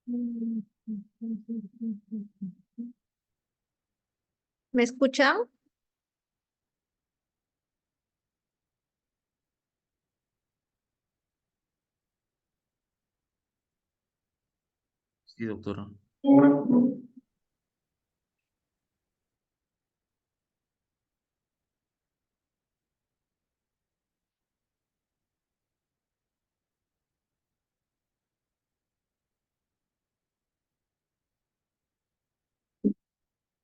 ¿Me escuchan? Sí, doctora.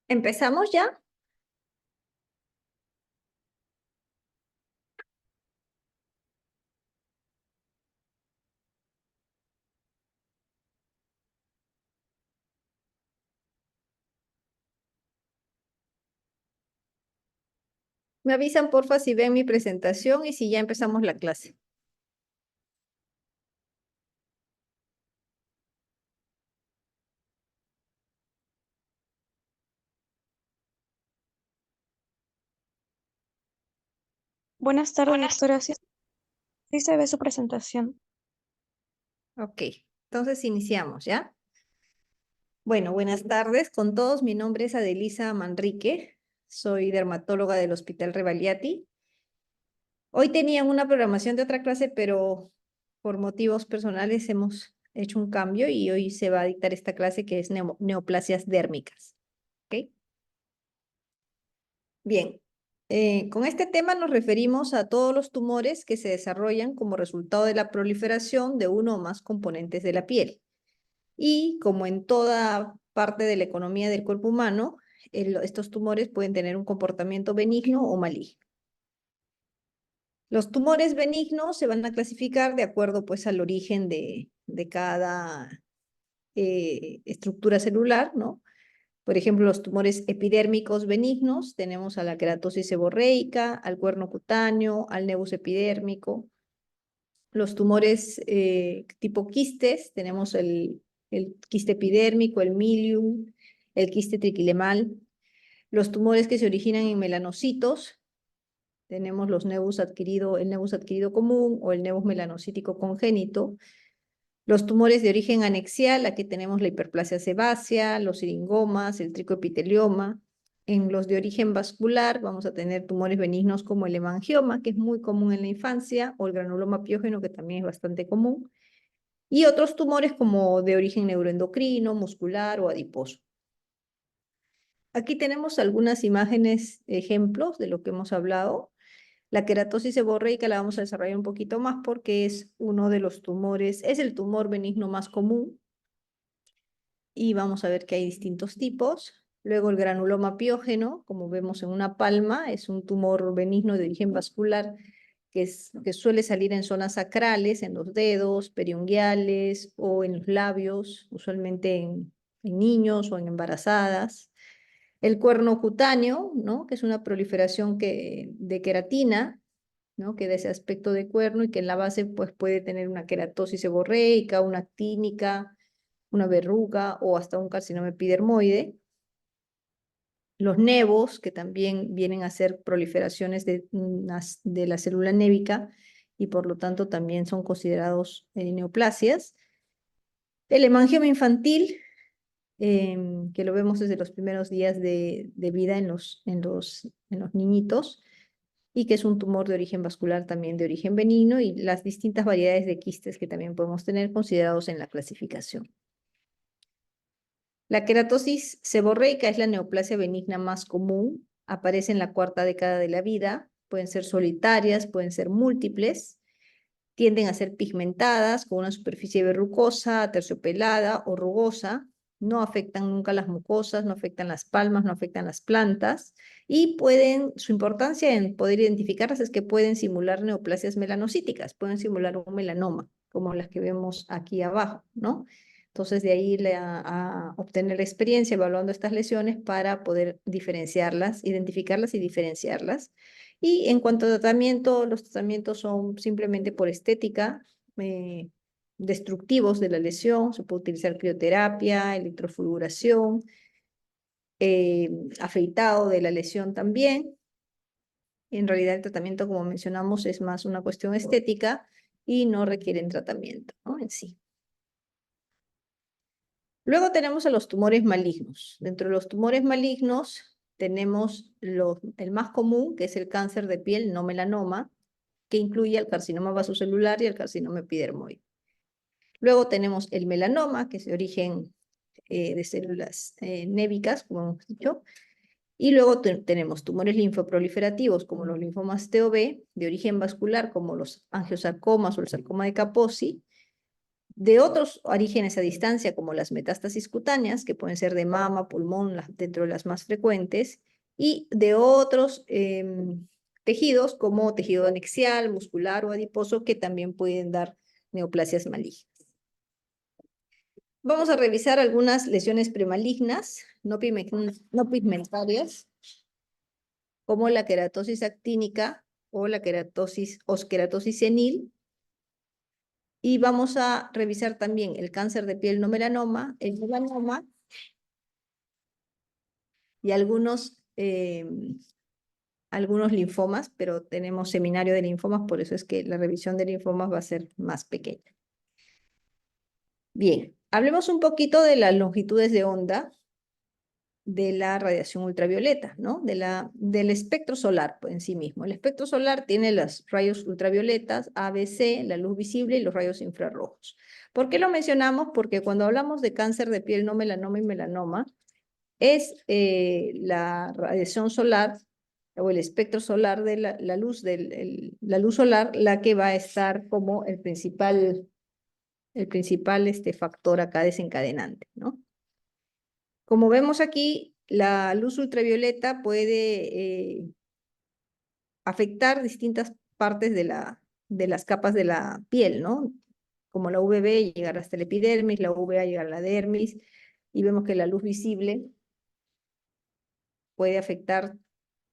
¿Empezamos ya? Me avisan porfa si ven mi presentación y si ya empezamos la clase. Buenas tardes, doctora. Sí, sí se ve su presentación. Ok, entonces iniciamos, ¿ya? Bueno, buenas tardes con todos. Mi nombre es Adelisa Manrique. Soy dermatóloga del Hospital Revaliati. Hoy tenían una programación de otra clase, pero por motivos personales hemos hecho un cambio y hoy se va a dictar esta clase que es neoplasias dérmicas. ¿Ok? Bien, con este tema nos referimos a todos los tumores que se desarrollan como resultado de la proliferación de uno o más componentes de la piel. Y como en toda parte de la economía del cuerpo humano, estos tumores pueden tener un comportamiento benigno o maligno. Los tumores benignos se van a clasificar de acuerdo pues al origen de cada estructura celular, ¿no? Por ejemplo, los tumores epidérmicos benignos, tenemos a la queratosis seborreica, al cuerno cutáneo, al nevus epidérmico. Los tumores tipo quistes, tenemos el quiste epidérmico, el milium, el quiste triquilemal. Los tumores que se originan en melanocitos, tenemos el nevus adquirido común o el nevus melanocítico congénito. Los tumores de origen anexial, aquí tenemos la hiperplasia sebácea, los siringomas, el tricoepitelioma. En los de origen vascular vamos a tener tumores benignos como el hemangioma, que es muy común en la infancia, o el granuloma piógeno, que también es bastante común. Y otros tumores como de origen neuroendocrino, muscular o adiposo. Aquí tenemos algunas imágenes, ejemplos de lo que hemos hablado. La queratosis seborreica la vamos a desarrollar un poquito más porque es uno de los tumores, es el tumor benigno más común y vamos a ver que hay distintos tipos. Luego el granuloma piógeno, como vemos en una palma, es un tumor benigno de origen vascular que suele salir en zonas sacrales, en los dedos, periunguiales o en los labios, usualmente en niños o en embarazadas. El cuerno cutáneo, ¿no? Que es una proliferación de queratina, ¿no? Que da ese aspecto de cuerno y que en la base pues, puede tener una queratosis seborreica, una actínica, una verruga o hasta un carcinoma epidermoide. Los nevos, que también vienen a ser proliferaciones de la célula névica y por lo tanto también son considerados neoplasias. El hemangioma infantil, que lo vemos desde los primeros días de vida en los niñitos, y que es un tumor de origen vascular también de origen benigno, y las distintas variedades de quistes que también podemos tener considerados en la clasificación. La queratosis seborreica es la neoplasia benigna más común, aparece en la cuarta década de la vida, pueden ser solitarias, pueden ser múltiples, tienden a ser pigmentadas con una superficie verrucosa, aterciopelada o rugosa, no afectan nunca las mucosas, no afectan las palmas, no afectan las plantas y su importancia en poder identificarlas es que pueden simular neoplasias melanocíticas, pueden simular un melanoma, como las que vemos aquí abajo, ¿no? Entonces, de ahí a obtener la experiencia evaluando estas lesiones para poder diferenciarlas, identificarlas y diferenciarlas. Y en cuanto a tratamiento, los tratamientos son simplemente por estética, eh, destructivos de la lesión. Se puede utilizar crioterapia, electrofulguración, afeitado de la lesión también. En realidad el tratamiento, como mencionamos, es más una cuestión estética y no requieren tratamiento, ¿no? En sí. Luego tenemos a los tumores malignos. Dentro de los tumores malignos tenemos el más común, que es el cáncer de piel no melanoma, que incluye el carcinoma vasocelular y el carcinoma epidermoide. Luego tenemos el melanoma, que es de origen de células névicas, como hemos dicho. Y luego tenemos tumores linfoproliferativos, como los linfomas TOB, de origen vascular, como los angiosarcomas o el sarcoma de Kaposi, de otros orígenes a distancia, como las metástasis cutáneas, que pueden ser de mama, pulmón, dentro de las más frecuentes, y de otros tejidos, como tejido anexial, muscular o adiposo, que también pueden dar neoplasias malignas. Vamos a revisar algunas lesiones premalignas, no pigmentarias, como la queratosis actínica o la queratosis senil. Y vamos a revisar también el cáncer de piel no melanoma, el melanoma y algunos linfomas, pero tenemos seminario de linfomas, por eso es que la revisión de linfomas va a ser más pequeña. Bien, hablemos un poquito de las longitudes de onda de la radiación ultravioleta, ¿no? Del espectro solar pues, en sí mismo. El espectro solar tiene los rayos ultravioletas, A, B, C, la luz visible y los rayos infrarrojos. ¿Por qué lo mencionamos? Porque cuando hablamos de cáncer de piel no melanoma y melanoma, es la radiación solar o el espectro solar de la luz, la luz solar la que va a estar como el principal factor acá desencadenante, ¿no? Como vemos aquí, la luz ultravioleta puede afectar distintas partes de las capas de la piel, ¿no? Como la UVB llegar hasta el epidermis, la UVA llegar a la dermis, y vemos que la luz visible puede afectar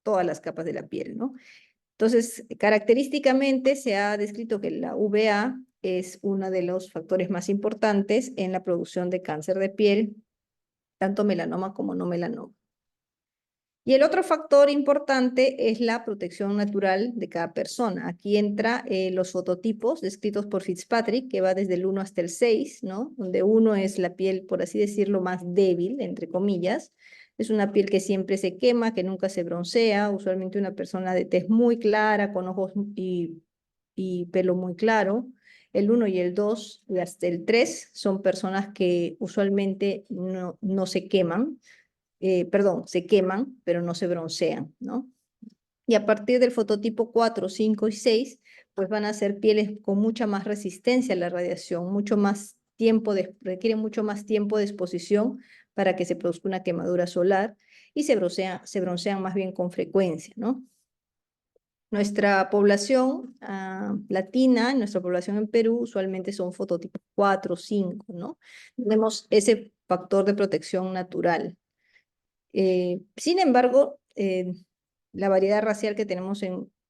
todas las capas de la piel, ¿no? Entonces, característicamente se ha descrito que la UVA es uno de los factores más importantes en la producción de cáncer de piel, tanto melanoma como no melanoma. Y el otro factor importante es la protección natural de cada persona. Aquí entra los fototipos descritos por Fitzpatrick, que va desde el 1 hasta el 6, ¿no? Donde 1 es la piel, por así decirlo, más débil, entre comillas. Es una piel que siempre se quema, que nunca se broncea, usualmente una persona de tez muy clara, con ojos y pelo muy claro. El 1 y el 2 y hasta el 3 son personas que usualmente no se queman, se queman, pero no se broncean, ¿no? Y a partir del fototipo 4, 5 y 6, pues van a ser pieles con mucha más resistencia a la radiación, requieren mucho más tiempo de exposición para que se produzca una quemadura solar y se broncean más bien con frecuencia, ¿no? Nuestra población latina, nuestra población en Perú, usualmente son fototipos 4, 5, ¿no? Tenemos ese factor de protección natural. Sin embargo, la variedad racial que tenemos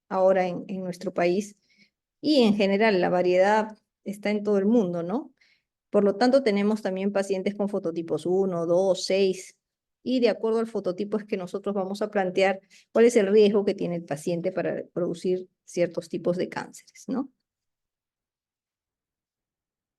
ahora en nuestro país y en general la variedad está en todo el mundo, ¿no? Por lo tanto, tenemos también pacientes con fototipos 1, 2, 6, y de acuerdo al fototipo es que nosotros vamos a plantear cuál es el riesgo que tiene el paciente para producir ciertos tipos de cánceres, ¿no?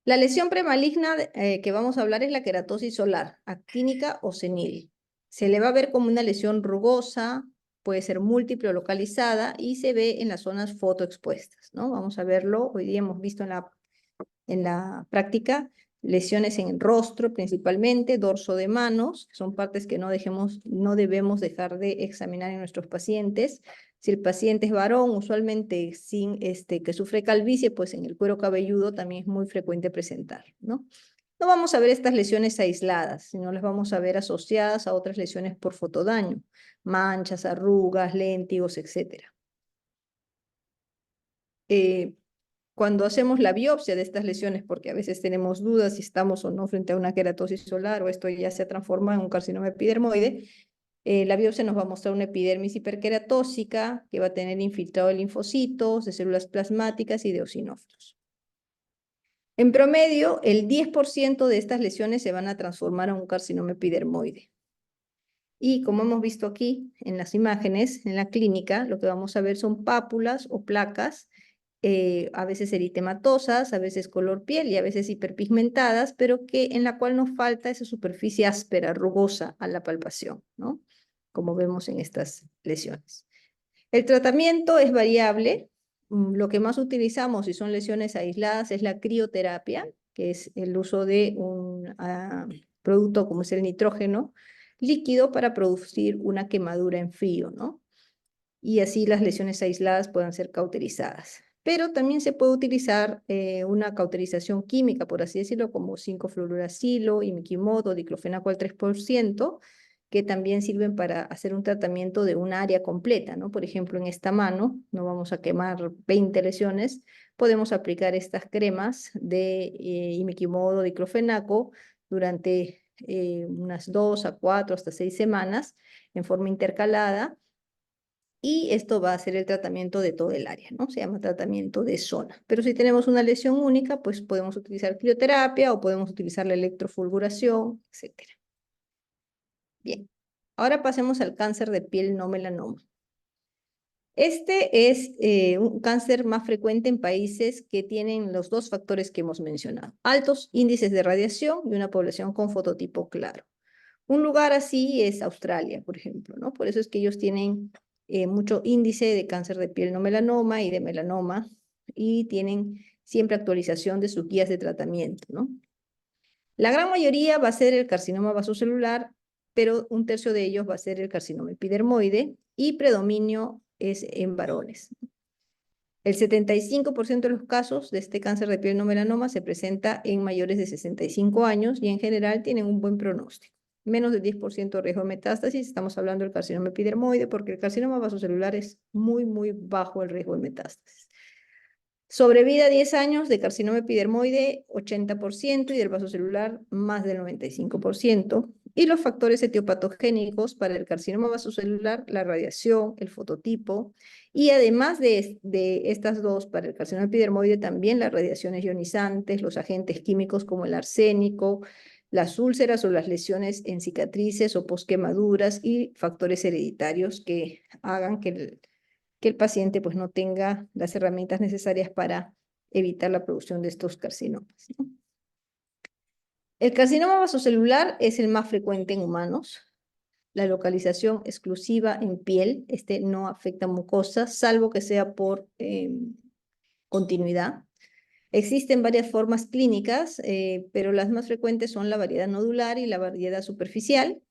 La lesión premaligna que vamos a hablar es la queratosis solar, actínica o senil. Se le va a ver como una lesión rugosa, puede ser múltiple o localizada y se ve en las zonas fotoexpuestas, ¿no? Vamos a verlo, hoy día hemos visto en la práctica lesiones en el rostro principalmente, dorso de manos, que son partes que no debemos dejar de examinar en nuestros pacientes. Si el paciente es varón, usualmente que sufre calvicie, pues en el cuero cabelludo también es muy frecuente presentar, ¿no? No vamos a ver estas lesiones aisladas, sino las vamos a ver asociadas a otras lesiones por fotodaño, manchas, arrugas, léntigos, etc. Cuando hacemos la biopsia de estas lesiones, porque a veces tenemos dudas si estamos o no frente a una queratosis solar o esto ya se transforma en un carcinoma epidermoide, la biopsia nos va a mostrar una epidermis hiperqueratósica que va a tener infiltrado de linfocitos, de células plasmáticas y de eosinófilos. En promedio, el 10% de estas lesiones se van a transformar en un carcinoma epidermoide. Y como hemos visto aquí en las imágenes, en la clínica, lo que vamos a ver son pápulas o placas a veces eritematosas, a veces color piel y a veces hiperpigmentadas, pero en la cual nos falta esa superficie áspera, rugosa a la palpación, ¿no? Como vemos en estas lesiones. El tratamiento es variable. Lo que más utilizamos si son lesiones aisladas es la crioterapia, que es el uso de un producto como es el nitrógeno líquido para producir una quemadura en frío, ¿no? Y así las lesiones aisladas puedan ser cauterizadas. Pero también se puede utilizar una cauterización química, por así decirlo, como 5-fluoruracilo, imiquimod o diclofenaco al 3%, que también sirven para hacer un tratamiento de un área completa, ¿no? Por ejemplo, en esta mano, no vamos a quemar 20 lesiones, podemos aplicar estas cremas de imiquimod o diclofenaco durante unas 2 a 4 hasta 6 semanas en forma intercalada, y esto va a ser el tratamiento de todo el área, ¿no? Se llama tratamiento de zona. Pero si tenemos una lesión única, pues podemos utilizar crioterapia o podemos utilizar la electrofulguración, etcétera. Bien, ahora pasemos al cáncer de piel no melanoma. Este es un cáncer más frecuente en países que tienen los dos factores que hemos mencionado: altos índices de radiación y una población con fototipo claro. Un lugar así es Australia, por ejemplo, ¿no? Por eso es que ellos tienen mucho índice de cáncer de piel no melanoma y de melanoma, y tienen siempre actualización de sus guías de tratamiento, ¿no? La gran mayoría va a ser el carcinoma vasocelular, pero un tercio de ellos va a ser el carcinoma epidermoide y predominio es en varones. El 75% de los casos de este cáncer de piel no melanoma se presenta en mayores de 65 años y en general tienen un buen pronóstico. Menos del 10% de riesgo de metástasis, estamos hablando del carcinoma epidermoide, porque el carcinoma vasocelular es muy, muy bajo el riesgo de metástasis. Sobrevida 10 años de carcinoma epidermoide, 80%, y del vasocelular, más del 95%. Y los factores etiopatogénicos para el carcinoma vasocelular, la radiación, el fototipo, y además de estas dos, para el carcinoma epidermoide, también las radiaciones ionizantes, los agentes químicos como el arsénico, las úlceras o las lesiones en cicatrices o posquemaduras, y factores hereditarios que hagan que el paciente pues no tenga las herramientas necesarias para evitar la producción de estos carcinomas, ¿no? El carcinoma vasocelular es el más frecuente en humanos. La localización exclusiva en piel, este no afecta mucosas, salvo que sea por continuidad. Existen varias formas clínicas, pero las más frecuentes son la variedad nodular y la variedad superficial.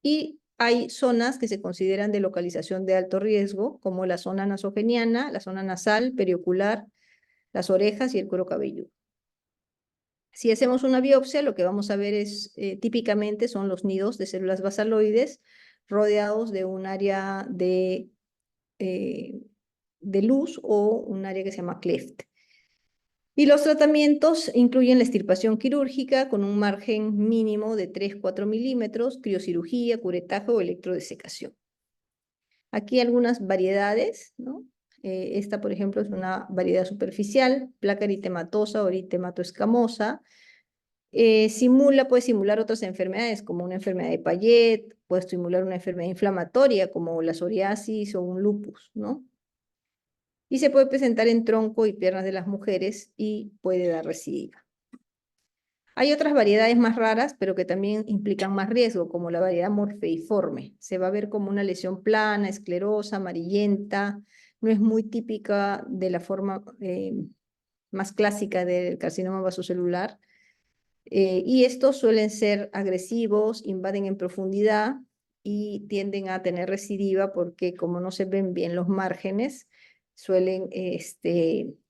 Y hay zonas que se consideran de localización de alto riesgo, como la zona nasogeniana, la zona nasal, periocular, las orejas y el cuero cabelludo. Si hacemos una biopsia, lo que vamos a ver es, típicamente son los nidos de células basaloides rodeados de un área de luz o un área que se llama cleft. Y los tratamientos incluyen la extirpación quirúrgica con un margen mínimo de 3-4 milímetros, criocirugía, curetaje o electrodesecación. Aquí algunas variedades, ¿no? Esta, por ejemplo, es una variedad superficial, placa eritematosa o eritematoescamosa. Puede simular otras enfermedades como una enfermedad de Payet, puede simular una enfermedad inflamatoria como la psoriasis o un lupus, ¿no? Y se puede presentar en tronco y piernas de las mujeres y puede dar recidiva. Hay otras variedades más raras, pero que también implican más riesgo, como la variedad morfeiforme. Se va a ver como una lesión plana, esclerosa, amarillenta, no es muy típica de la forma más clásica del carcinoma vasocelular. Y estos suelen ser agresivos, invaden en profundidad y tienden a tener recidiva porque, como no se ven bien los márgenes, suelen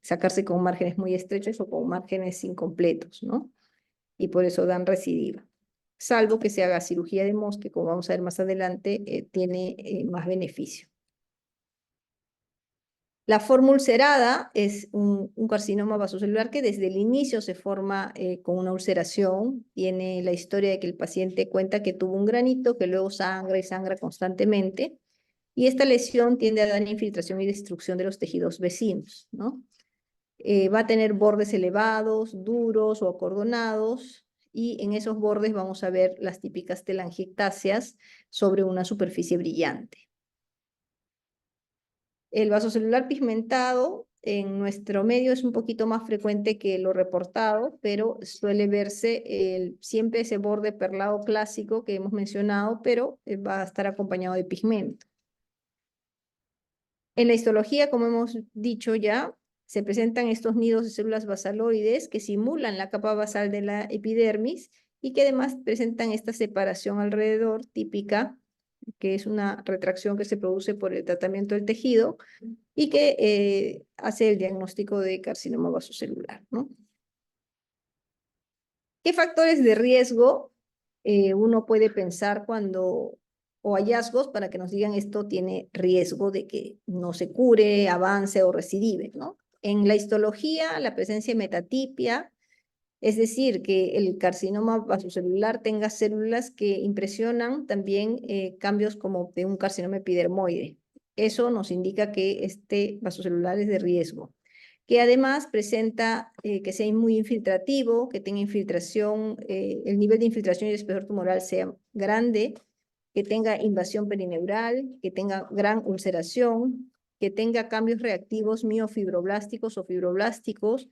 sacarse con márgenes muy estrechos o con márgenes incompletos, ¿no? Y por eso dan recidiva. Salvo que se haga cirugía de Mohs, que como vamos a ver más adelante, tiene más beneficio. La forma ulcerada es un carcinoma vasocelular que desde el inicio se forma con una ulceración. Tiene la historia de que el paciente cuenta que tuvo un granito que luego sangra y sangra constantemente. Y esta lesión tiende a dar infiltración y destrucción de los tejidos vecinos, ¿no? Va a tener bordes elevados, duros o acordonados, y en esos bordes vamos a ver las típicas telangiectasias sobre una superficie brillante. El vasocelular pigmentado en nuestro medio es un poquito más frecuente que lo reportado, pero suele verse siempre ese borde perlado clásico que hemos mencionado, pero va a estar acompañado de pigmento. En la histología, como hemos dicho ya, se presentan estos nidos de células basaloides que simulan la capa basal de la epidermis y que además presentan esta separación alrededor típica, que es una retracción que se produce por el tratamiento del tejido y que hace el diagnóstico de carcinoma vasocelular, ¿no? ¿Qué factores de riesgo uno puede pensar o hallazgos para que nos digan esto tiene riesgo de que no se cure, avance o recidive, ¿no? En la histología, la presencia de metatipia, es decir, que el carcinoma vasocelular tenga células que impresionan también cambios como de un carcinoma epidermoide. Eso nos indica que este vasocelular es de riesgo. Que además presenta que sea muy infiltrativo, que tenga infiltración, el nivel de infiltración y el espesor tumoral sea grande, que tenga invasión perineural, que tenga gran ulceración, que tenga cambios reactivos miofibroblásticos o fibroblásticos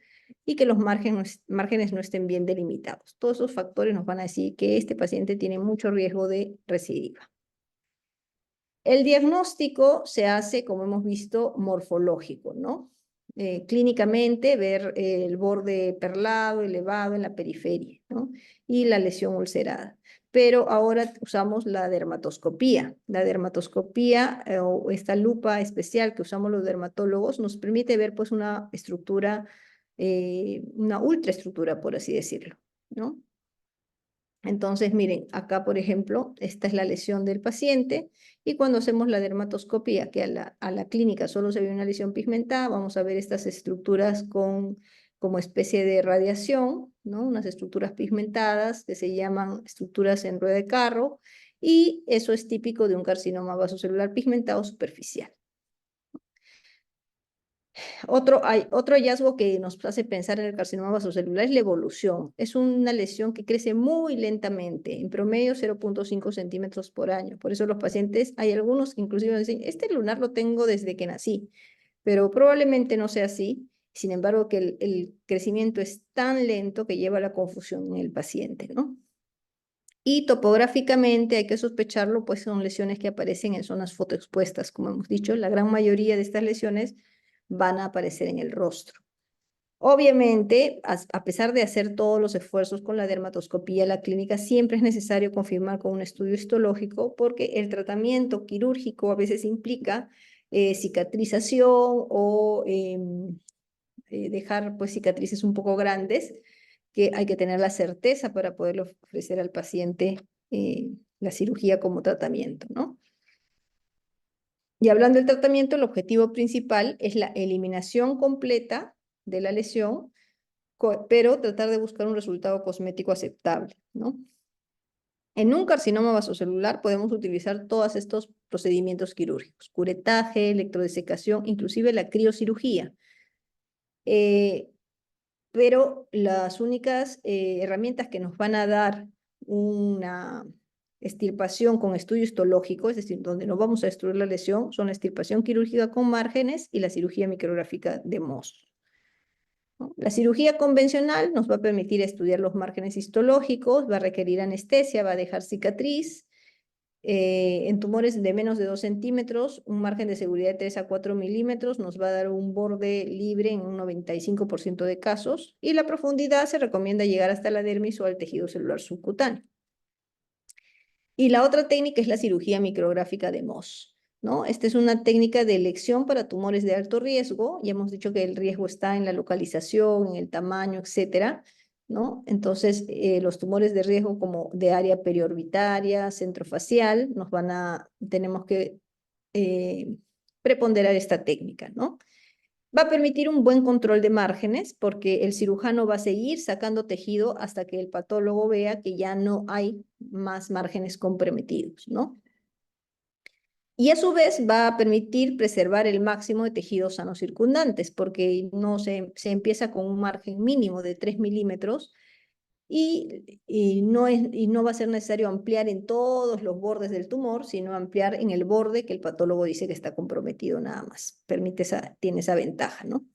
y que los márgenes no estén bien delimitados. Todos esos factores nos van a decir que este paciente tiene mucho riesgo de recidiva. El diagnóstico se hace, como hemos visto, morfológico, ¿no? Clínicamente, ver el borde perlado, elevado en la periferia, ¿no? Y la lesión ulcerada. Pero ahora usamos la dermatoscopía. La dermatoscopía o esta lupa especial que usamos los dermatólogos nos permite ver pues una estructura, una ultraestructura, por así decirlo, ¿no? Entonces, miren, acá, por ejemplo, esta es la lesión del paciente y cuando hacemos la dermatoscopía, que a la clínica solo se ve una lesión pigmentada, vamos a ver estas estructuras como especie de radiación, ¿no? Unas estructuras pigmentadas que se llaman estructuras en rueda de carro y eso es típico de un carcinoma vasocelular pigmentado superficial. Otro hallazgo que nos hace pensar en el carcinoma vasocelular es la evolución. Es una lesión que crece muy lentamente, en promedio 0,5 centímetros por año. Por eso los pacientes, hay algunos que inclusive dicen, este lunar lo tengo desde que nací, pero probablemente no sea así. Sin embargo, que el crecimiento es tan lento que lleva a la confusión en el paciente, ¿no? Y topográficamente hay que sospecharlo, pues son lesiones que aparecen en zonas fotoexpuestas, como hemos dicho, la gran mayoría de estas lesiones van a aparecer en el rostro. Obviamente, a pesar de hacer todos los esfuerzos con la dermatoscopía, la clínica siempre es necesario confirmar con un estudio histológico porque el tratamiento quirúrgico a veces implica cicatrización o dejar pues cicatrices un poco grandes que hay que tener la certeza para poderle ofrecer al paciente la cirugía como tratamiento, ¿no? Y hablando del tratamiento, el objetivo principal es la eliminación completa de la lesión, pero tratar de buscar un resultado cosmético aceptable, ¿no? En un carcinoma vasocelular podemos utilizar todos estos procedimientos quirúrgicos, curetaje, electrodesecación, inclusive la criocirugía. Pero las únicas herramientas que nos van a dar una extirpación con estudio histológico, es decir, donde no vamos a destruir la lesión, son la extirpación quirúrgica con márgenes y la cirugía micrográfica de Mohs, ¿no? La cirugía convencional nos va a permitir estudiar los márgenes histológicos, va a requerir anestesia, va a dejar cicatriz. En tumores de menos de 2 centímetros, un margen de seguridad de 3 a 4 milímetros nos va a dar un borde libre en un 95% de casos y la profundidad se recomienda llegar hasta la dermis o al tejido celular subcutáneo. Y la otra técnica es la cirugía micrográfica de Mohs, ¿no? Esta es una técnica de elección para tumores de alto riesgo. Ya hemos dicho que el riesgo está en la localización, en el tamaño, etcétera, ¿no? Entonces, los tumores de riesgo como de área periorbitaria, centrofacial, tenemos que preponderar esta técnica, ¿no? Va a permitir un buen control de márgenes porque el cirujano va a seguir sacando tejido hasta que el patólogo vea que ya no hay más márgenes comprometidos, ¿no? Y a su vez va a permitir preservar el máximo de tejidos sanos circundantes porque no se empieza con un margen mínimo de 3 milímetros y no va a ser necesario ampliar en todos los bordes del tumor, sino ampliar en el borde que el patólogo dice que está comprometido nada más. Tiene esa ventaja, ¿no?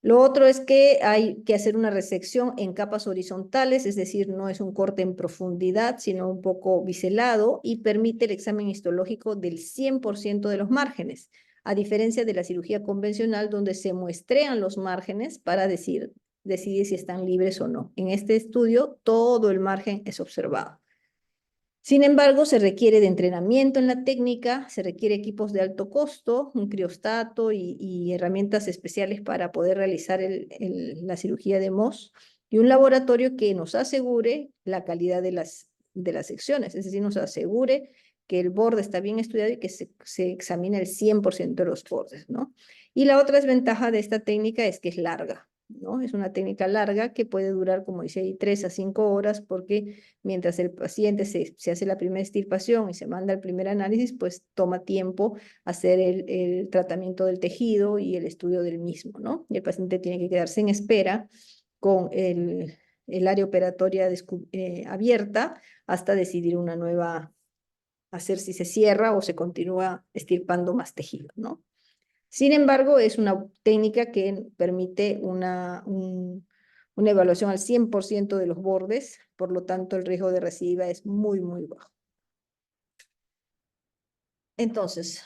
Lo otro es que hay que hacer una resección en capas horizontales, es decir, no es un corte en profundidad, sino un poco biselado y permite el examen histológico del 100% de los márgenes, a diferencia de la cirugía convencional donde se muestrean los márgenes para decidir si están libres o no. En este estudio, todo el margen es observado. Sin embargo, se requiere de entrenamiento en la técnica, se requiere equipos de alto costo, un criostato y herramientas especiales para poder realizar la cirugía de Mohs y un laboratorio que nos asegure la calidad de las secciones, es decir, nos asegure que el borde está bien estudiado y que se examine el 100% de los bordes, ¿no? Y la otra desventaja de esta técnica es que es larga, ¿no? Es una técnica larga que puede durar, como dice ahí, 3 a 5 horas porque mientras el paciente se hace la primera extirpación y se manda el primer análisis, pues toma tiempo hacer el tratamiento del tejido y el estudio del mismo, ¿no? Y el paciente tiene que quedarse en espera con el área operatoria abierta hasta decidir una nueva, hacer si se cierra o se continúa extirpando más tejido, ¿no? Sin embargo, es una técnica que permite una evaluación al 100% de los bordes, por lo tanto el riesgo de recidiva es muy, muy bajo. Entonces,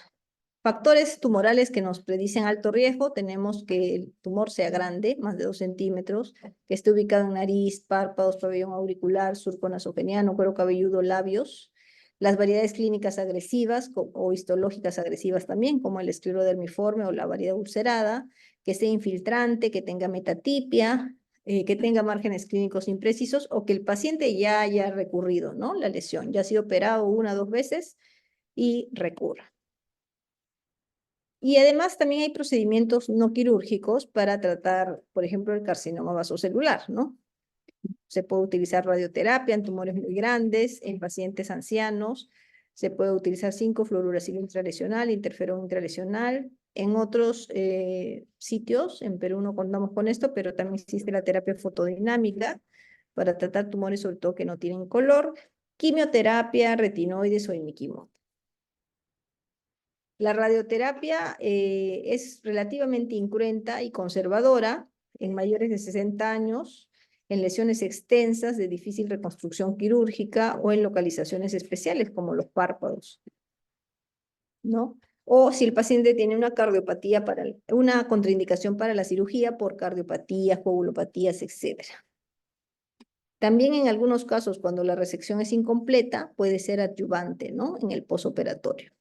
factores tumorales que nos predicen alto riesgo, tenemos que el tumor sea grande, más de 2 centímetros, que esté ubicado en nariz, párpados, pabellón auricular, surco nasogeniano, cuero cabelludo, labios. Las variedades clínicas agresivas o histológicas agresivas también, como el esclerodermiforme o la variedad ulcerada, que sea infiltrante, que tenga metatipia, que tenga márgenes clínicos imprecisos o que el paciente ya haya recurrido, ¿no? La lesión, ya ha sido operado 1 o 2 veces y recurra. Y además también hay procedimientos no quirúrgicos para tratar, por ejemplo, el carcinoma vasocelular, ¿no? Se puede utilizar radioterapia en tumores muy grandes, en pacientes ancianos, se puede utilizar 5-fluoruracilo intralesional, interferón intralesional. En otros sitios, en Perú no contamos con esto, pero también existe la terapia fotodinámica para tratar tumores sobre todo que no tienen color, quimioterapia, retinoides o imiquimod. La radioterapia es relativamente incruenta y conservadora en mayores de 60 años, en lesiones extensas de difícil reconstrucción quirúrgica o en localizaciones especiales como los párpados, ¿no? O si el paciente tiene una cardiopatía, una contraindicación para la cirugía por cardiopatías, coagulopatías, etc. También en algunos casos, cuando la resección es incompleta, puede ser adyuvante, ¿no? En el posoperatorio.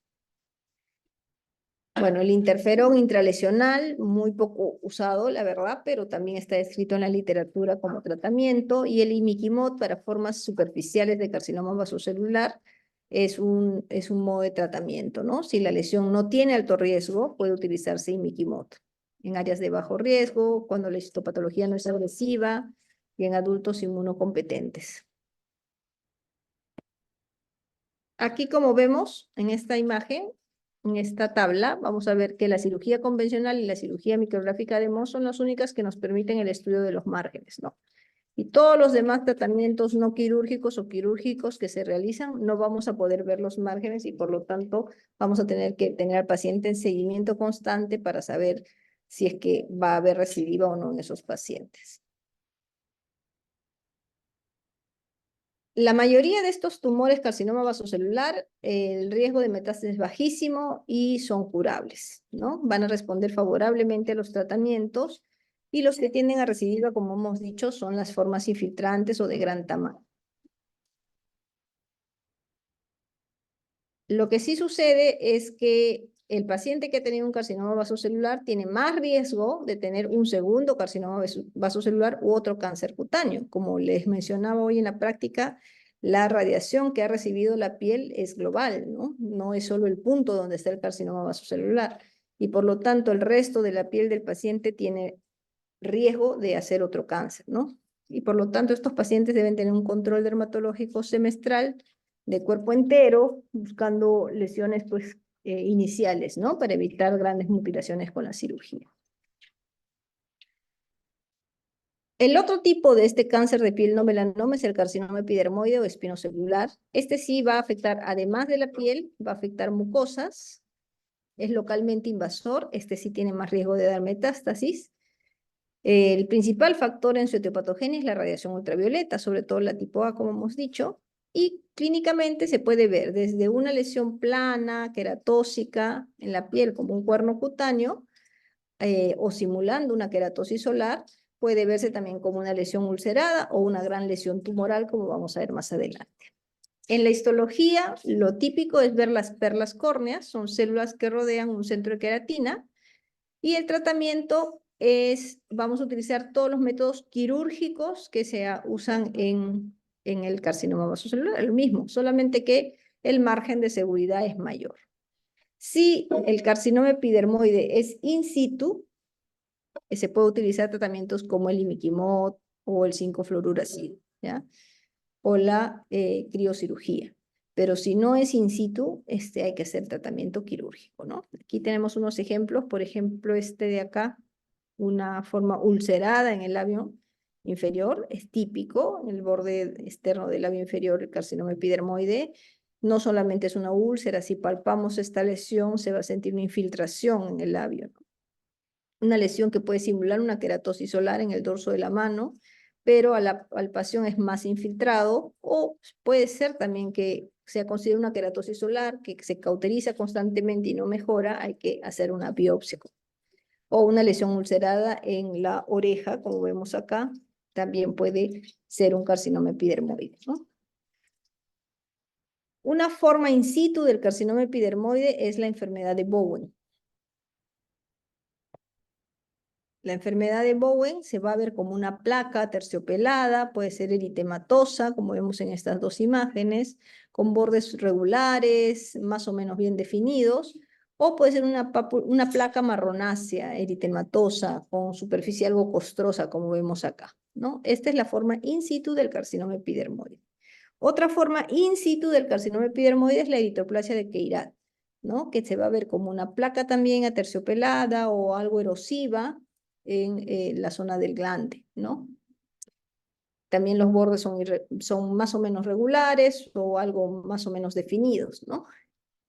Bueno, el interferón intralesional, muy poco usado, la verdad, pero también está escrito en la literatura como tratamiento, y el imiquimod para formas superficiales de carcinoma vasocelular es un modo de tratamiento, ¿no? Si la lesión no tiene alto riesgo, puede utilizarse imiquimod. En áreas de bajo riesgo, cuando la histopatología no es agresiva, y en adultos inmunocompetentes. Aquí, como vemos en esta imagen, en esta tabla, vamos a ver que la cirugía convencional y la cirugía micrográfica de Mohs son las únicas que nos permiten el estudio de los márgenes, ¿no? Y todos los demás tratamientos no quirúrgicos o quirúrgicos que se realizan, no vamos a poder ver los márgenes y por lo tanto vamos a tener que tener al paciente en seguimiento constante para saber si es que va a haber recidiva o no en esos pacientes. La mayoría de estos tumores carcinoma vasocelular, el riesgo de metástasis es bajísimo y son curables, ¿no? Van a responder favorablemente a los tratamientos y los que tienden a recidiva, como hemos dicho, son las formas infiltrantes o de gran tamaño. Lo que sí sucede es que el paciente que ha tenido un carcinoma vasocelular tiene más riesgo de tener un segundo carcinoma vasocelular u otro cáncer cutáneo. Como les mencionaba hoy en la práctica, la radiación que ha recibido la piel es global, ¿no? No es solo el punto donde está el carcinoma vasocelular. Y por lo tanto, el resto de la piel del paciente tiene riesgo de hacer otro cáncer, ¿no? Y por lo tanto, estos pacientes deben tener un control dermatológico semestral de cuerpo entero, buscando lesiones pues, iniciales, ¿no? Para evitar grandes mutilaciones con la cirugía. El otro tipo de este cáncer de piel no melanoma es el carcinoma epidermoide o espinocelular. Este sí va a afectar, además de la piel, va a afectar mucosas, es localmente invasor, este sí tiene más riesgo de dar metástasis, El principal factor en su etiopatogenia es la radiación ultravioleta, sobre todo la tipo A, como hemos dicho, y clínicamente se puede ver desde una lesión plana, queratósica en la piel como un cuerno cutáneo, o simulando una queratosis solar, puede verse también como una lesión ulcerada o una gran lesión tumoral, como vamos a ver más adelante. En la histología, lo típico es ver las perlas córneas, son células que rodean un centro de queratina, y el tratamiento es, vamos a utilizar todos los métodos quirúrgicos que se usan en el carcinoma vasocelular, el mismo, solamente que el margen de seguridad es mayor. Si el carcinoma epidermoide es in situ, se puede utilizar tratamientos como el imiquimod o el 5-fluoruracil, ¿ya? O la criocirugía. Pero si no es in situ, hay que hacer tratamiento quirúrgico, ¿no? Aquí tenemos unos ejemplos, por ejemplo, este de acá, una forma ulcerada en el labio inferior, es típico, en el borde externo del labio inferior, el carcinoma epidermoide. No solamente es una úlcera, si palpamos esta lesión, se va a sentir una infiltración en el labio, ¿no? Una lesión que puede simular una queratosis solar en el dorso de la mano, pero a la palpación es más infiltrado, o puede ser también que sea considerada una queratosis solar que se cauteriza constantemente y no mejora, hay que hacer una biopsia. O una lesión ulcerada en la oreja, como vemos acá, también puede ser un carcinoma epidermoide, ¿no? Una forma in situ del carcinoma epidermoide es la enfermedad de Bowen. La enfermedad de Bowen se va a ver como una placa terciopelada, puede ser eritematosa, como vemos en estas dos imágenes, con bordes regulares, más o menos bien definidos, o puede ser una placa marronácea, eritematosa, con superficie algo costrosa, como vemos acá, ¿no? Esta es la forma in situ del carcinoma epidermoide. Otra forma in situ del carcinoma epidermoide es la eritroplasia de Queyrat, ¿no? Que se va a ver como una placa también aterciopelada o algo erosiva en la zona del glande, ¿no? También los bordes son más o menos regulares o algo más o menos definidos, ¿no?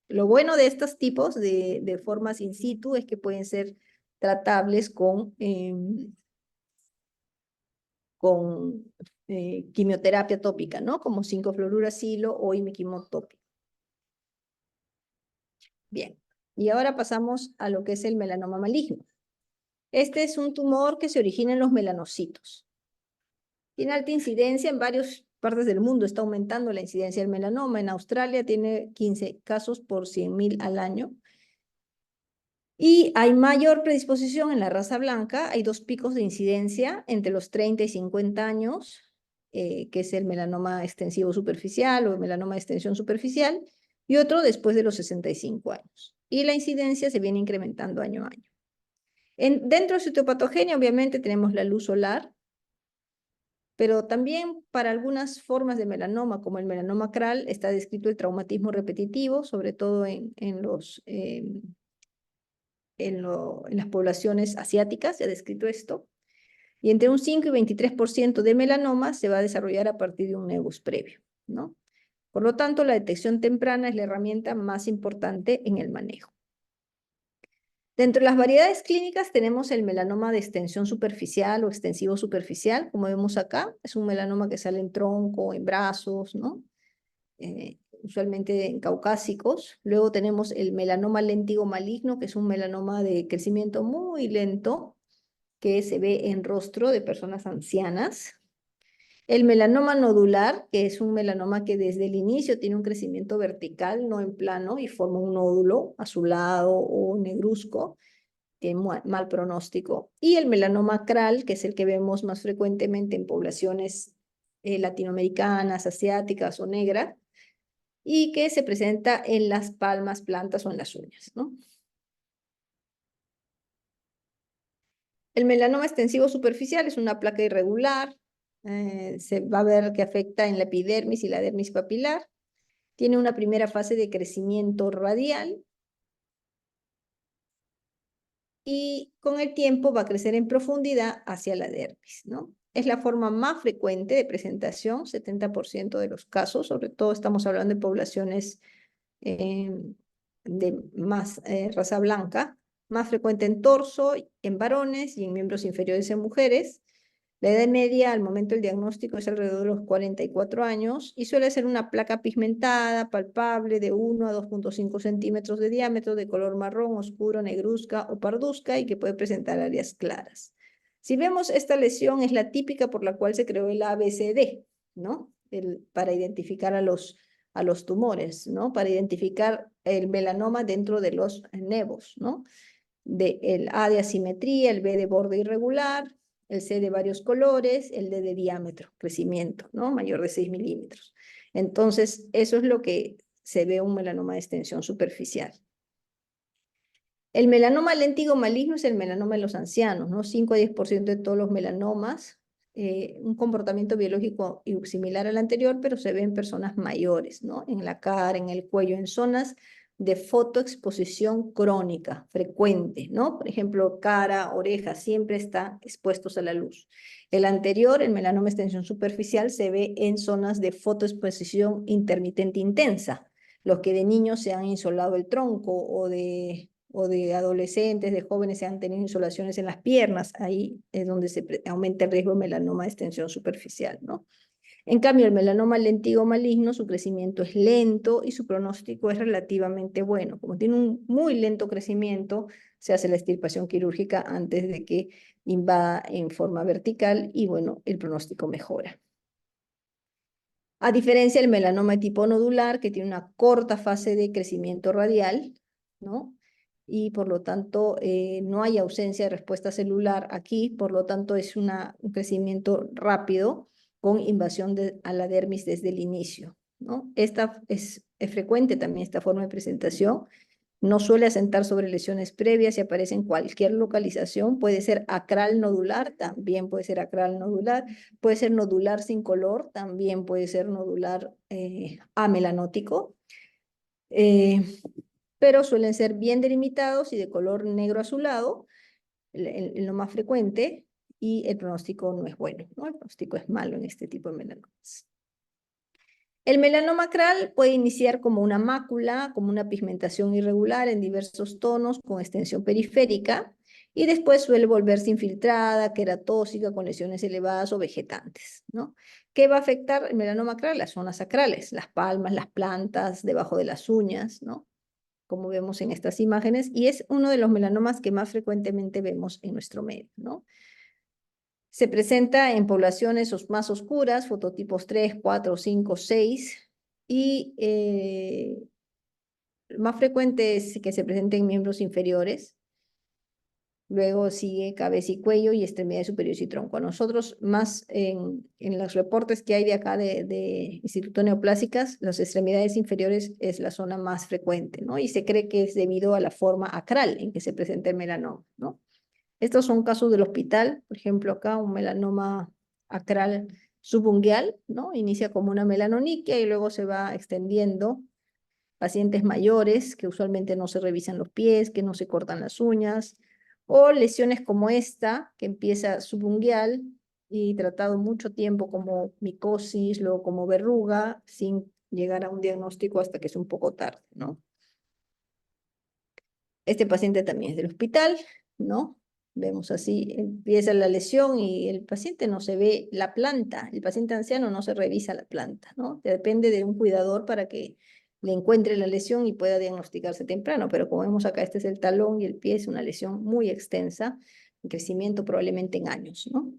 Lo bueno de estos tipos de formas in situ es que pueden ser tratables con quimioterapia tópica, ¿no? Como 5-fluoruracilo o imiquimod tópico. Bien, y ahora pasamos a lo que es el melanoma maligno. Este es un tumor que se origina en los melanocitos. Tiene alta incidencia en varias partes del mundo, está aumentando la incidencia del melanoma. En Australia tiene 15 casos por 100.000 al año. Y hay mayor predisposición en la raza blanca, hay dos picos de incidencia entre los 30 y 50 años, que es el melanoma extensivo superficial o el melanoma de extensión superficial, y otro después de los 65 años. Y la incidencia se viene incrementando año a año. Dentro de su etiopatogenia, obviamente, tenemos la luz solar, pero también para algunas formas de melanoma, como el melanoma cral, está descrito el traumatismo repetitivo, sobre todo en las poblaciones asiáticas, se ha descrito esto, y entre un 5 y 23% de melanoma se va a desarrollar a partir de un nevus previo, ¿no? Por lo tanto, la detección temprana es la herramienta más importante en el manejo. Dentro de las variedades clínicas tenemos el melanoma de extensión superficial o extensivo superficial, como vemos acá, es un melanoma que sale en tronco, en brazos, ¿no? Usualmente en caucásicos. Luego tenemos el melanoma léntigo maligno, que es un melanoma de crecimiento muy lento, que se ve en rostro de personas ancianas. El melanoma nodular, que es un melanoma que desde el inicio tiene un crecimiento vertical, no en plano, y forma un nódulo azulado o negruzco, tiene mal pronóstico. Y el melanoma cral, que es el que vemos más frecuentemente en poblaciones latinoamericanas, asiáticas o negras, y que se presenta en las palmas, plantas o en las uñas, ¿no? El melanoma extensivo superficial es una placa irregular, se va a ver que afecta en la epidermis y la dermis papilar. Tiene una primera fase de crecimiento radial y con el tiempo va a crecer en profundidad hacia la dermis, ¿no? Es la forma más frecuente de presentación, 70% de los casos, sobre todo estamos hablando de poblaciones de más raza blanca, más frecuente en torso, en varones y en miembros inferiores en mujeres. La edad media al momento del diagnóstico es alrededor de los 44 años y suele ser una placa pigmentada, palpable, de 1 a 2,5 centímetros de diámetro, de color marrón, oscuro, negruzca o parduzca y que puede presentar áreas claras. Si vemos esta lesión es la típica por la cual se creó el ABCD, ¿no? Para identificar a los tumores, ¿no? Para identificar el melanoma dentro de los nevos, ¿no? El A de asimetría, el B de borde irregular, el C de varios colores, el D de diámetro, crecimiento, ¿no? Mayor de 6 milímetros. Entonces, eso es lo que se ve un melanoma de extensión superficial. El melanoma léntigo maligno es el melanoma de los ancianos, ¿no? 5 a 10% de todos los melanomas, un comportamiento biológico similar al anterior, pero se ve en personas mayores, ¿no? En la cara, en el cuello, en zonas de fotoexposición crónica, frecuente, ¿no? Por ejemplo, cara, oreja, siempre están expuestos a la luz. El anterior, el melanoma de extensión superficial, se ve en zonas de fotoexposición intermitente intensa, los que de niños se han insolado el tronco o de adolescentes, de jóvenes se han tenido insolaciones en las piernas, ahí es donde se aumenta el riesgo de melanoma de extensión superficial, ¿no? En cambio, el melanoma léntigo maligno, su crecimiento es lento y su pronóstico es relativamente bueno. Como tiene un muy lento crecimiento, se hace la extirpación quirúrgica antes de que invada en forma vertical y, bueno, el pronóstico mejora. A diferencia del melanoma de tipo nodular, que tiene una corta fase de crecimiento radial, ¿no? Y por lo tanto no hay ausencia de respuesta celular aquí, por lo tanto es un crecimiento rápido con invasión a la dermis desde el inicio, ¿no? Esta es frecuente también esta forma de presentación. No suele asentar sobre lesiones previas y aparece en cualquier localización. Puede ser acral nodular, también puede ser acral nodular. Puede ser nodular sin color, también puede ser nodular amelanótico. Pero suelen ser bien delimitados y de color negro azulado, lo más frecuente, y el pronóstico no es bueno, ¿no? El pronóstico es malo en este tipo de melanomas. El melanoma acral puede iniciar como una mácula, como una pigmentación irregular en diversos tonos con extensión periférica y después suele volverse infiltrada, queratóxica, con lesiones elevadas o vegetantes, ¿no? ¿Qué va a afectar el melanoma acral? Las zonas acrales, las palmas, las plantas, debajo de las uñas, ¿no? Como vemos en estas imágenes, y es uno de los melanomas que más frecuentemente vemos en nuestro medio, ¿no? Se presenta en poblaciones más oscuras, fototipos 3, 4, 5, 6, y más frecuente es que se presente en miembros inferiores. Luego sigue cabeza y cuello y extremidades superiores y tronco. A nosotros, más en los reportes que hay de acá de Instituto Neoplásicas, las extremidades inferiores es la zona más frecuente, ¿no? Y se cree que es debido a la forma acral en que se presenta el melanoma, ¿no? Estos son casos del hospital, por ejemplo, acá un melanoma acral subungueal, ¿no? Inicia como una melanoniquia y luego se va extendiendo. Pacientes mayores que usualmente no se revisan los pies, que no se cortan las uñas, o lesiones como esta, que empieza subungueal y tratado mucho tiempo como micosis, luego como verruga, sin llegar a un diagnóstico hasta que es un poco tarde, ¿no? Este paciente también es del hospital, ¿no? Vemos así, empieza la lesión y el paciente no se ve la planta, el paciente anciano no se revisa la planta, ¿no? Depende de un cuidador para que le encuentre la lesión y pueda diagnosticarse temprano, pero como vemos acá, este es el talón y el pie es una lesión muy extensa, en crecimiento probablemente en años, ¿no?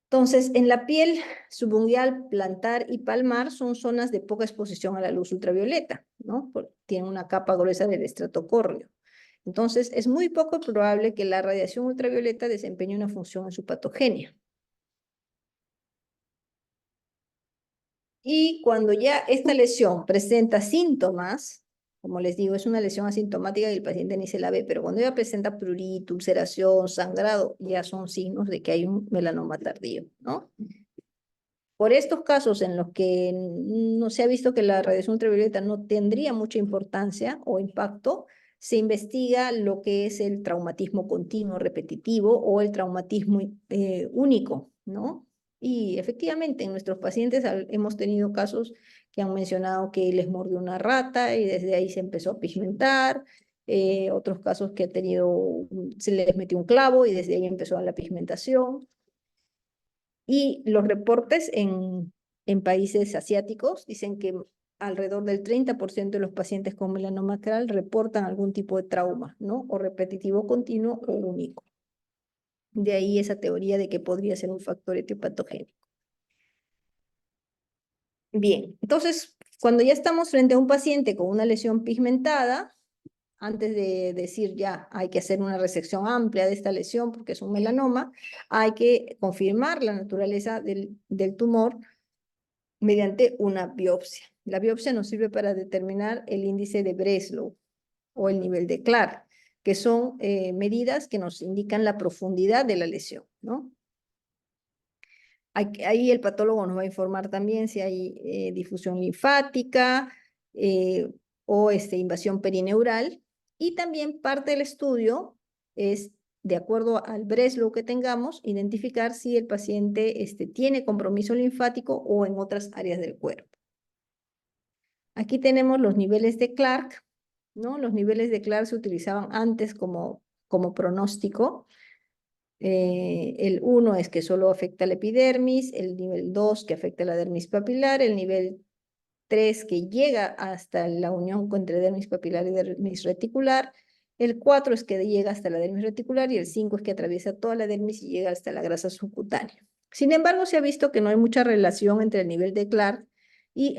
Entonces, en la piel subungueal, plantar y palmar son zonas de poca exposición a la luz ultravioleta, ¿no? Tienen una capa gruesa del estrato córneo. Entonces, es muy poco probable que la radiación ultravioleta desempeñe una función en su patogenia. Y cuando ya esta lesión presenta síntomas, como les digo, es una lesión asintomática y el paciente ni se la ve, pero cuando ya presenta prurito, ulceración, sangrado, ya son signos de que hay un melanoma tardío, ¿no? Por estos casos en los que no se ha visto que la radiación ultravioleta no tendría mucha importancia o impacto, se investiga lo que es el traumatismo continuo repetitivo o el traumatismo único, ¿no? Y efectivamente en nuestros pacientes hemos tenido casos que han mencionado que les mordió una rata y desde ahí se empezó a pigmentar, otros casos que se les metió un clavo y desde ahí empezó la pigmentación. Y los reportes en países asiáticos dicen que alrededor del 30% de los pacientes con melanoma acral reportan algún tipo de trauma, ¿no? O repetitivo continuo o único. De ahí esa teoría de que podría ser un factor etiopatogénico. Bien, entonces, cuando ya estamos frente a un paciente con una lesión pigmentada, antes de decir ya hay que hacer una resección amplia de esta lesión porque es un melanoma, hay que confirmar la naturaleza del tumor mediante una biopsia. La biopsia nos sirve para determinar el índice de Breslow o el nivel de Clark, que son medidas que nos indican la profundidad de la lesión, ¿no? Ahí el patólogo nos va a informar también si hay difusión linfática o invasión perineural. Y también parte del estudio es, de acuerdo al Breslow que tengamos, identificar si el paciente tiene compromiso linfático o en otras áreas del cuerpo. Aquí tenemos los niveles de Clark, ¿no? Los niveles de Clark se utilizaban antes como pronóstico. El 1 es que solo afecta la epidermis, el nivel 2 que afecta la dermis papilar, el nivel 3 que llega hasta la unión entre dermis papilar y dermis reticular, el 4 es que llega hasta la dermis reticular y el 5 es que atraviesa toda la dermis y llega hasta la grasa subcutánea. Sin embargo, se ha visto que no hay mucha relación entre el nivel de Clark y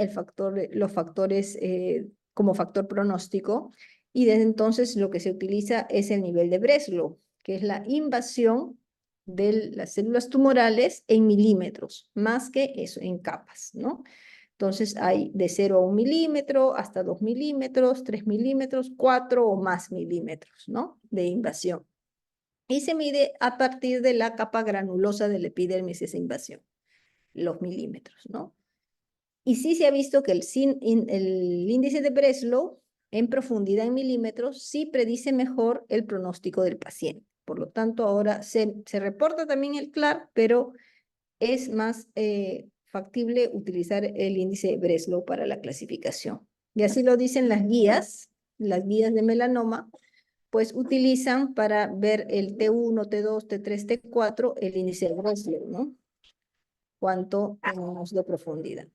los factores como factor pronóstico, y desde entonces lo que se utiliza es el nivel de Breslow, que es la invasión de las células tumorales en milímetros, más que eso, en capas, ¿no? Entonces hay de 0 a 1 milímetro, hasta 2 milímetros, 3 milímetros, 4 o más milímetros, ¿no? De invasión. Y se mide a partir de la capa granulosa del epidermis esa invasión, los milímetros, ¿no? Y sí se ha visto que el índice de Breslow en profundidad en milímetros sí predice mejor el pronóstico del paciente. Por lo tanto, ahora se reporta también el Clark, pero es más factible utilizar el índice de Breslow para la clasificación. Y así lo dicen las guías de melanoma, pues utilizan para ver el T1, T2, T3, T4, el índice de Breslow, ¿no? Cuánto tenemos de profundidad.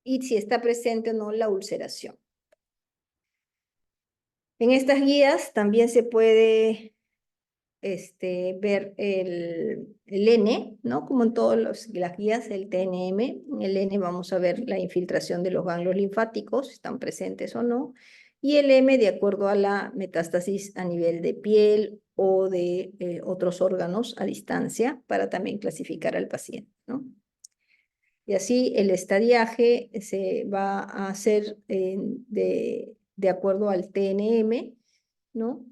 Y si está presente o no la ulceración. En estas guías también se puede ver el N, ¿no? Como en todas las guías, el TNM. En el N vamos a ver la infiltración de los ganglios linfáticos, si están presentes o no. Y el M de acuerdo a la metástasis a nivel de piel o de otros órganos a distancia, para también clasificar al paciente, ¿no? Y así el estadiaje se va a hacer de acuerdo al TNM, ¿no?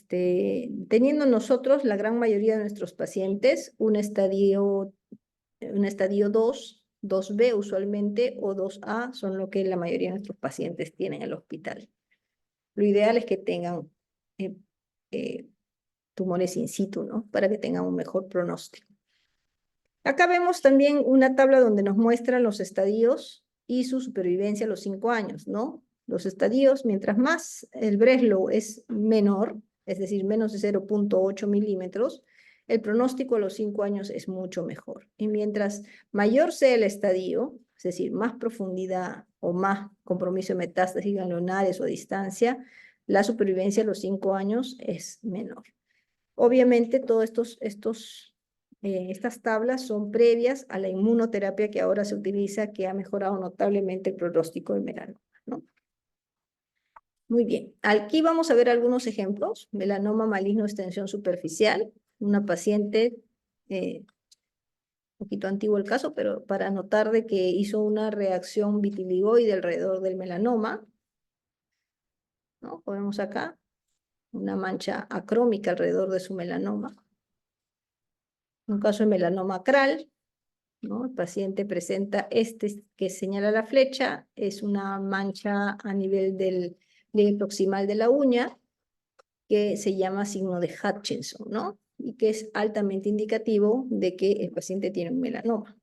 Teniendo nosotros, la gran mayoría de nuestros pacientes, un estadio 2, 2B usualmente, o 2A, son lo que la mayoría de nuestros pacientes tienen en el hospital. Lo ideal es que tengan tumores in situ, ¿no? Para que tengan un mejor pronóstico. Acá vemos también una tabla donde nos muestran los estadios y su supervivencia a los 5 años, ¿no? Los estadios, mientras más el Breslow es menor, es decir, menos de 0.8 milímetros, el pronóstico a los 5 años es mucho mejor. Y mientras mayor sea el estadio, es decir, más profundidad o más compromiso de metástasis ganglionares o a distancia, la supervivencia a los 5 años es menor. Obviamente, todos estas tablas son previas a la inmunoterapia que ahora se utiliza, que ha mejorado notablemente el pronóstico de melanoma, ¿no? Muy bien, aquí vamos a ver algunos ejemplos. Melanoma maligno de extensión superficial, una paciente, un poquito antiguo el caso, pero para notar de que hizo una reacción vitiligoide alrededor del melanoma, ¿no? Vemos acá una mancha acrómica alrededor de su melanoma. Un caso de melanoma acral, ¿no? El paciente presenta que señala la flecha, es una mancha a nivel del límite proximal de la uña, que se llama signo de Hutchinson, ¿no? Y que es altamente indicativo de que el paciente tiene un melanoma.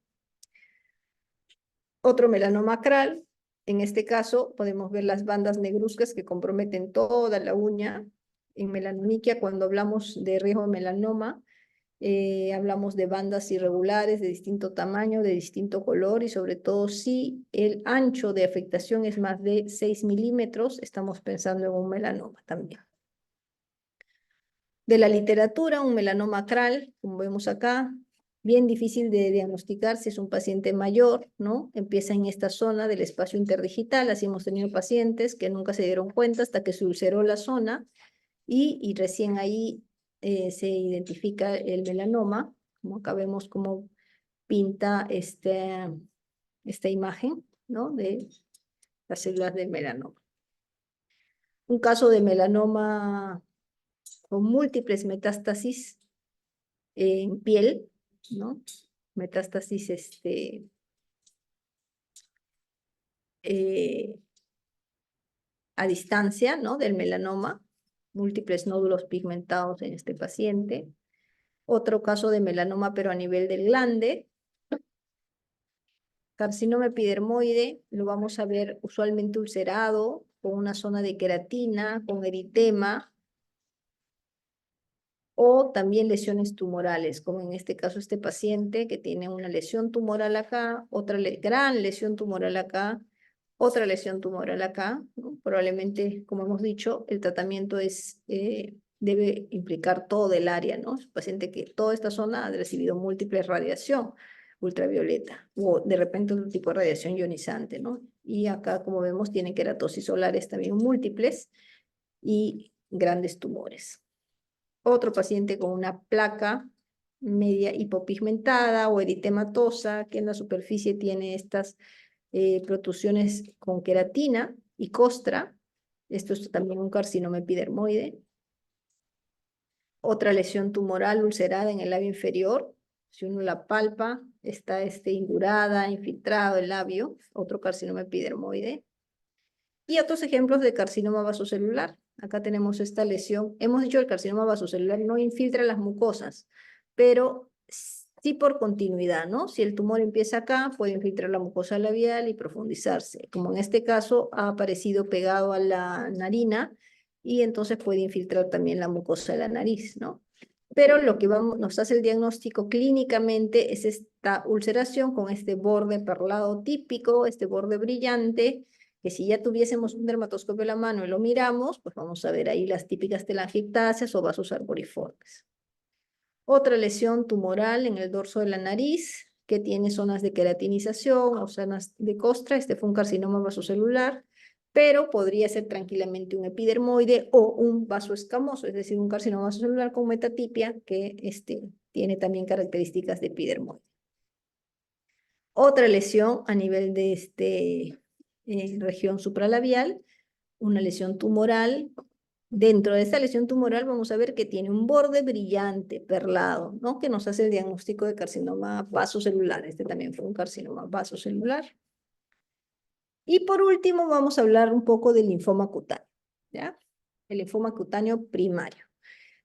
Otro melanoma acral. En este caso podemos ver las bandas negruzcas que comprometen toda la uña. En melanoniquia, cuando hablamos de riesgo de melanoma, hablamos de bandas irregulares de distinto tamaño, de distinto color y sobre todo si el ancho de afectación es más de 6 milímetros, estamos pensando en un melanoma también. De la literatura, un melanoma acral, como vemos acá, bien difícil de diagnosticar si es un paciente mayor, ¿no? Empieza en esta zona del espacio interdigital, así hemos tenido pacientes que nunca se dieron cuenta hasta que se ulceró la zona y recién ahí se identifica el melanoma, como acá vemos cómo pinta esta imagen, ¿no? De las células del melanoma. Un caso de melanoma con múltiples metástasis en piel, ¿no? Metástasis eh, a distancia, ¿no? Del melanoma, múltiples nódulos pigmentados en este paciente. Otro caso de melanoma, pero a nivel del glande. Carcinoma epidermoide, lo vamos a ver usualmente ulcerado, con una zona de queratina, con eritema, o también lesiones tumorales, como en este caso este paciente que tiene una lesión tumoral acá, otra gran lesión tumoral acá, otra lesión tumoral acá, ¿no? Probablemente, como hemos dicho, el tratamiento debe implicar todo el área, ¿no? Es un paciente que toda esta zona ha recibido múltiples radiación ultravioleta o de repente otro tipo de radiación ionizante, ¿no? Y acá, como vemos, tiene queratosis solares también múltiples y grandes tumores. Otro paciente con una placa media hipopigmentada o eritematosa, que en la superficie tiene estas protrusiones con queratina y costra. Esto es también un carcinoma epidermoide. Otra lesión tumoral ulcerada en el labio inferior. Si uno la palpa, está indurada, infiltrado el labio. Otro carcinoma epidermoide. Y otros ejemplos de carcinoma vasocelular. Acá tenemos esta lesión. Hemos dicho que el carcinoma vasocelular no infiltra las mucosas, pero sí por continuidad, ¿no? Si el tumor empieza acá, puede infiltrar la mucosa labial y profundizarse. Como en este caso ha aparecido pegado a la narina y entonces puede infiltrar también la mucosa de la nariz, ¿no? Pero lo que nos hace el diagnóstico clínicamente es esta ulceración con este borde perlado típico, este borde brillante, que si ya tuviésemos un dermatoscopio en la mano y lo miramos, pues vamos a ver ahí las típicas telangiectasias o vasos arboriformes. Otra lesión tumoral en el dorso de la nariz, que tiene zonas de queratinización o zonas de costra. Este fue un carcinoma vasocelular, pero podría ser tranquilamente un epidermoide o un vaso escamoso, es decir, un carcinoma vasocelular con metatipia que tiene también características de epidermoide. Otra lesión a nivel de región supralabial, una lesión tumoral. Dentro de esta lesión tumoral vamos a ver que tiene un borde brillante, perlado, ¿no? Que nos hace el diagnóstico de carcinoma vasocelular. Este también fue un carcinoma vasocelular. Y por último vamos a hablar un poco del linfoma cutáneo, ¿ya? El linfoma cutáneo primario.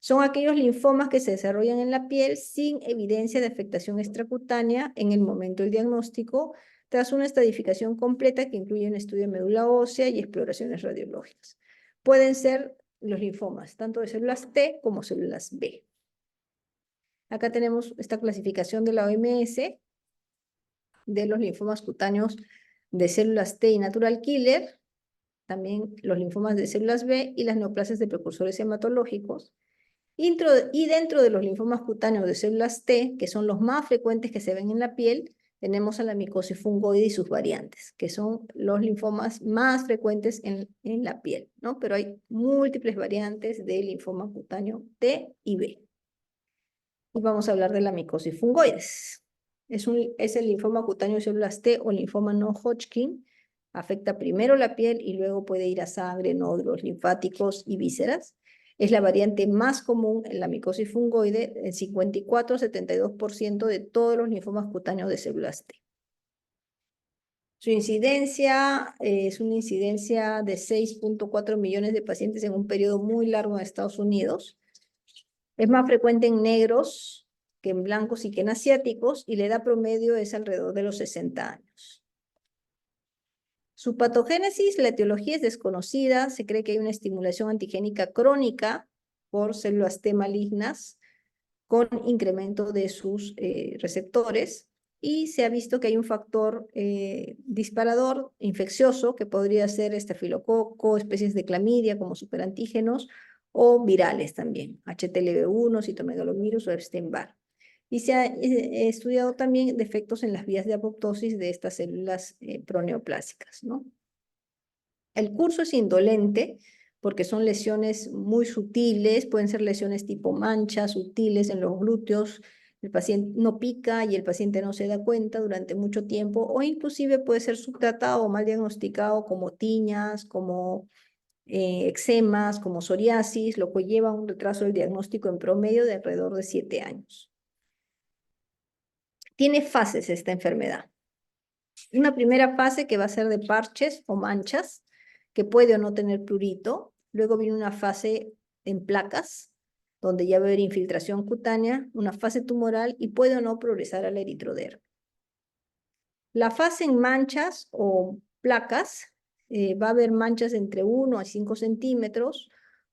Son aquellos linfomas que se desarrollan en la piel sin evidencia de afectación extracutánea en el momento del diagnóstico, tras una estadificación completa que incluye un estudio de médula ósea y exploraciones radiológicas. Pueden ser los linfomas, tanto de células T como células B. Acá tenemos esta clasificación de la OMS de los linfomas cutáneos de células T y natural killer, también los linfomas de células B y las neoplasias de precursores hematológicos. Y dentro de los linfomas cutáneos de células T, que son los más frecuentes que se ven en la piel, tenemos a la micosis fungoide y sus variantes, que son los linfomas más frecuentes en la piel, ¿no? Pero hay múltiples variantes de linfoma cutáneo T y B. Y vamos a hablar de la micosis fungoides. Es el linfoma cutáneo de células T o linfoma no Hodgkin. Afecta primero la piel y luego puede ir a sangre, nódulos linfáticos y vísceras. Es la variante más común en la micosis fungoide, el 54-72% de todos los linfomas cutáneos de células T. Su incidencia es una incidencia de 6.4 millones de pacientes en un periodo muy largo en Estados Unidos. Es más frecuente en negros que en blancos y que en asiáticos, y la edad promedio es alrededor de los 60 años. Su patogénesis, la etiología es desconocida, se cree que hay una estimulación antigénica crónica por células T malignas con incremento de sus receptores, y se ha visto que hay un factor disparador infeccioso que podría ser estafilococo, especies de clamidia como superantígenos o virales también, HTLV1, citomegalovirus o Epstein-Barr. Y se ha estudiado también defectos en las vías de apoptosis de estas células proneoplásicas, ¿no? El curso es indolente porque son lesiones muy sutiles, pueden ser lesiones tipo manchas sutiles en los glúteos, el paciente no pica y el paciente no se da cuenta durante mucho tiempo, o inclusive puede ser subtratado o mal diagnosticado como tiñas, como eczemas, como psoriasis, lo que lleva a un retraso del diagnóstico en promedio de alrededor de 7 años. Tiene fases esta enfermedad. Una primera fase que va a ser de parches o manchas, que puede o no tener prurito. Luego viene una fase en placas, donde ya va a haber infiltración cutánea, una fase tumoral y puede o no progresar a la eritroderma. La fase en manchas o placas, va a haber manchas entre 1 a 5 centímetros,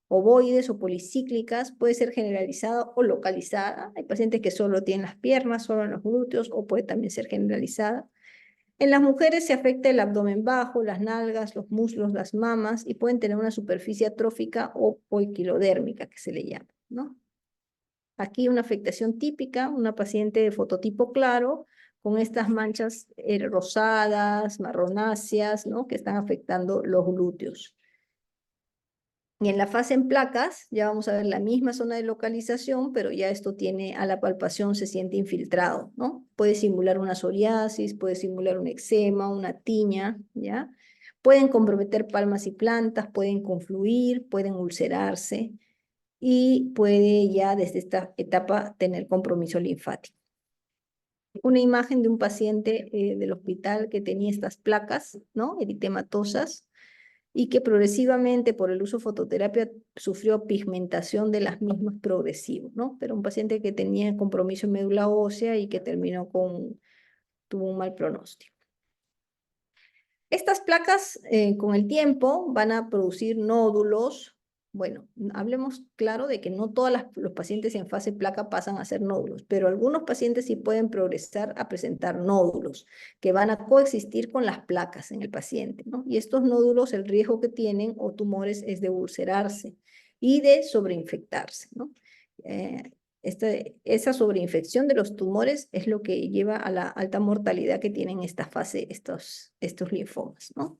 ovoides o policíclicas, puede ser generalizada o localizada. Hay pacientes que solo tienen las piernas, solo en los glúteos, o puede también ser generalizada. En las mujeres se afecta el abdomen bajo, las nalgas, los muslos, las mamas, y pueden tener una superficie atrófica o poiquilodérmica, que se le llama, ¿no? Aquí una afectación típica, una paciente de fototipo claro, con estas manchas rosadas, marronáceas, ¿no? Que están afectando los glúteos. Y en la fase en placas, ya vamos a ver la misma zona de localización, pero ya esto tiene, a la palpación se siente infiltrado, ¿no? Puede simular una psoriasis, puede simular un eczema, una tiña, ¿ya? Pueden comprometer palmas y plantas, pueden confluir, pueden ulcerarse, y puede ya desde esta etapa tener compromiso linfático. Una imagen de un paciente del hospital que tenía estas placas, ¿no? Eritematosas, y que progresivamente por el uso de fototerapia sufrió pigmentación de las mismas progresivo, ¿no? Pero un paciente que tenía compromiso en médula ósea y que tuvo un mal pronóstico. Estas placas con el tiempo van a producir nódulos. Bueno, hablemos claro de que no todos los pacientes en fase placa pasan a ser nódulos, pero algunos pacientes sí pueden progresar a presentar nódulos que van a coexistir con las placas en el paciente, ¿no? Y estos nódulos, el riesgo que tienen o tumores es de ulcerarse y de sobreinfectarse, ¿no? Esa sobreinfección de los tumores es lo que lleva a la alta mortalidad que tienen esta fase, estos linfomas, ¿no?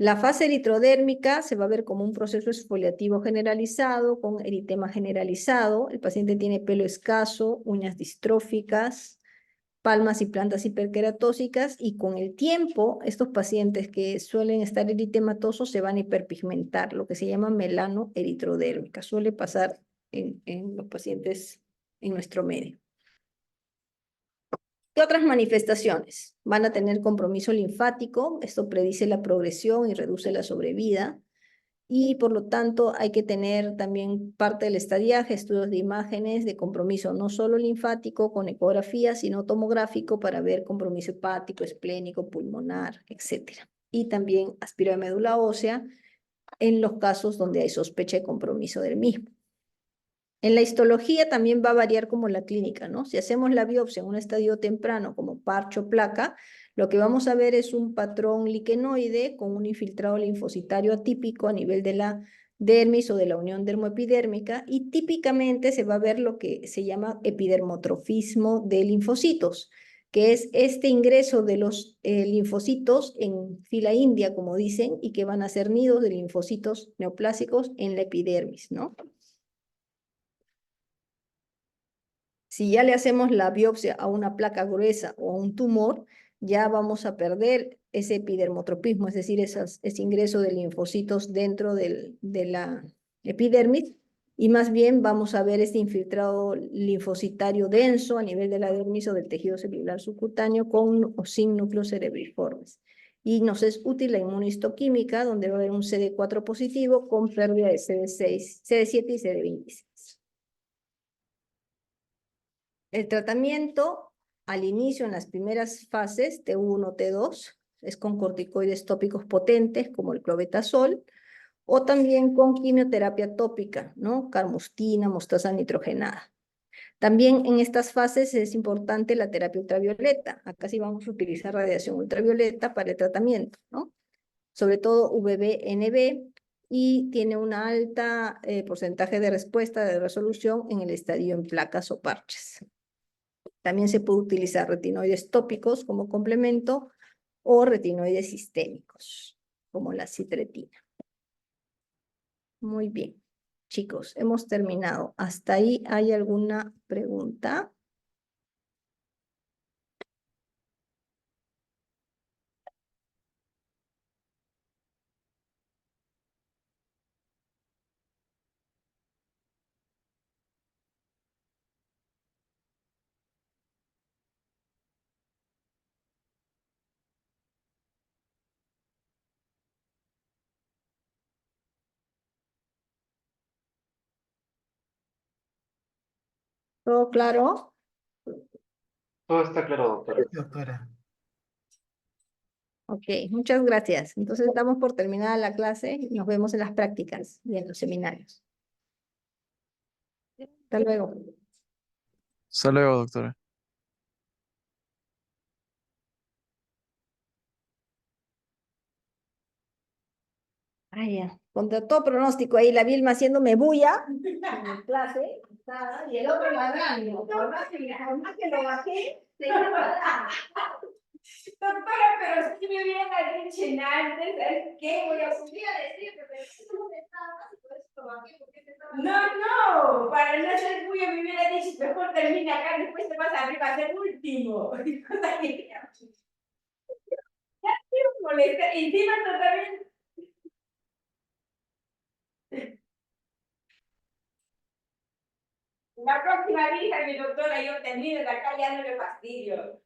La fase eritrodérmica se va a ver como un proceso exfoliativo generalizado, con eritema generalizado. El paciente tiene pelo escaso, uñas distróficas, palmas y plantas hiperqueratósicas, y con el tiempo estos pacientes que suelen estar eritematosos se van a hiperpigmentar, lo que se llama melanoeritrodérmica. Suele pasar en los pacientes en nuestro medio. ¿Qué otras manifestaciones? Van a tener compromiso linfático, esto predice la progresión y reduce la sobrevida, y por lo tanto hay que tener también parte del estadiaje, estudios de imágenes de compromiso no solo linfático con ecografía, sino tomográfico para ver compromiso hepático, esplénico, pulmonar, etc. Y también aspiro de médula ósea en los casos donde hay sospecha de compromiso del mismo. En la histología también va a variar como la clínica, ¿no? Si hacemos la biopsia en un estadio temprano como parche o placa, lo que vamos a ver es un patrón liquenoide con un infiltrado linfocitario atípico a nivel de la dermis o de la unión dermoepidérmica, y típicamente se va a ver lo que se llama epidermotrofismo de linfocitos, que es este ingreso de los linfocitos en fila india, como dicen, y que van a ser nidos de linfocitos neoplásicos en la epidermis, ¿no? Si ya le hacemos la biopsia a una placa gruesa o a un tumor, ya vamos a perder ese epidermotropismo, es decir, ese ingreso de linfocitos dentro de la epidermis, y más bien vamos a ver este infiltrado linfocitario denso a nivel de la dermis o del tejido celular subcutáneo con o sin núcleos cerebriformes. Y nos es útil la inmunistoquímica, donde va a haber un CD4 positivo con pérdida de CD6, CD7 y CD26. El tratamiento al inicio, en las primeras fases, T1, T2, es con corticoides tópicos potentes como el clobetasol, o también con quimioterapia tópica, ¿no? Carmustina, mostaza nitrogenada. También en estas fases es importante la terapia ultravioleta. Acá sí vamos a utilizar radiación ultravioleta para el tratamiento, ¿no? Sobre todo VB-NB, y tiene un alta porcentaje de respuesta de resolución en el estadio en placas o parches. También se puede utilizar retinoides tópicos como complemento o retinoides sistémicos, como la citretina. Muy bien, chicos, hemos terminado. ¿Hasta ahí hay alguna pregunta? ¿Todo claro? Todo está claro, doctora. Doctora. Ok, muchas gracias. Entonces damos por terminada la clase y nos vemos en las prácticas y en los seminarios. Hasta luego. Hasta luego, doctora. Ay, ya. Contra todo pronóstico ahí, la Vilma haciéndome bulla en la clase, y el otro ladrando. Por más que lo bajé, seguía ladrando. Doctora, pero si me hubieran dicho antes, ¿sabes qué? Voy a subir a decir que me estabas y por eso lo bajé, porque te estaba... No, no, para no ser muy me hubiera dicho, mejor termina acá, después te vas arriba a ser último. Cosa que ya te molesta, y encima tú también. La próxima vez, mi doctora, yo termino de acá, ya no le fastidio.